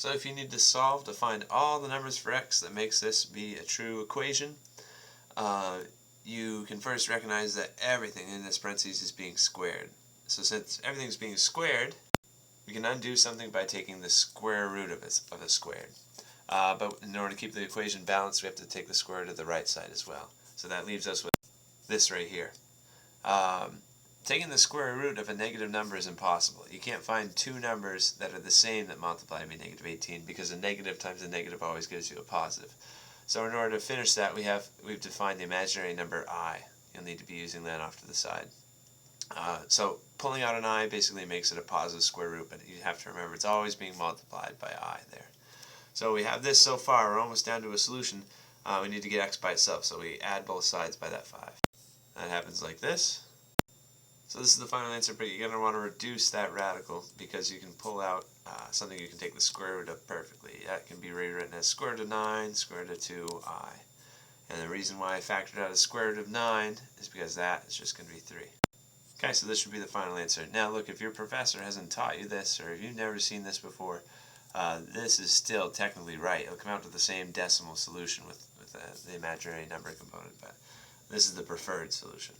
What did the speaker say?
So if you need to solve to find all the numbers for x that makes this be a true equation, you can first recognize that everything in this parentheses is being squared. So since everything's being squared, we can undo something by taking the square root of a squared. But in order to keep the equation balanced, we have to take the square root of the right side as well. So that leaves us with this right here. Taking the square root of a negative number is impossible. You can't find two numbers that are the same that multiply to be negative 18, because a negative times a negative always gives you a positive. So in order to finish that, we've to find the imaginary number I. You'll need to be using that off to the side. So pulling out an I basically makes it a positive square root, but you have to remember it's always being multiplied by I there. So we have this so far. We're almost down to a solution. We need to get x by itself, so we add both sides by that 5. That happens like this. So this is the final answer, but you're going to want to reduce that radical because you can pull out something you can take the square root of perfectly. That can be rewritten as square root of 9, square root of 2i. And the reason why I factored out a square root of 9 is because that is just going to be 3. Okay, so this should be the final answer. Now look, if your professor hasn't taught you this, or if you've never seen this before, this is still technically right. It'll come out to the same decimal solution with the imaginary number component, but this is the preferred solution.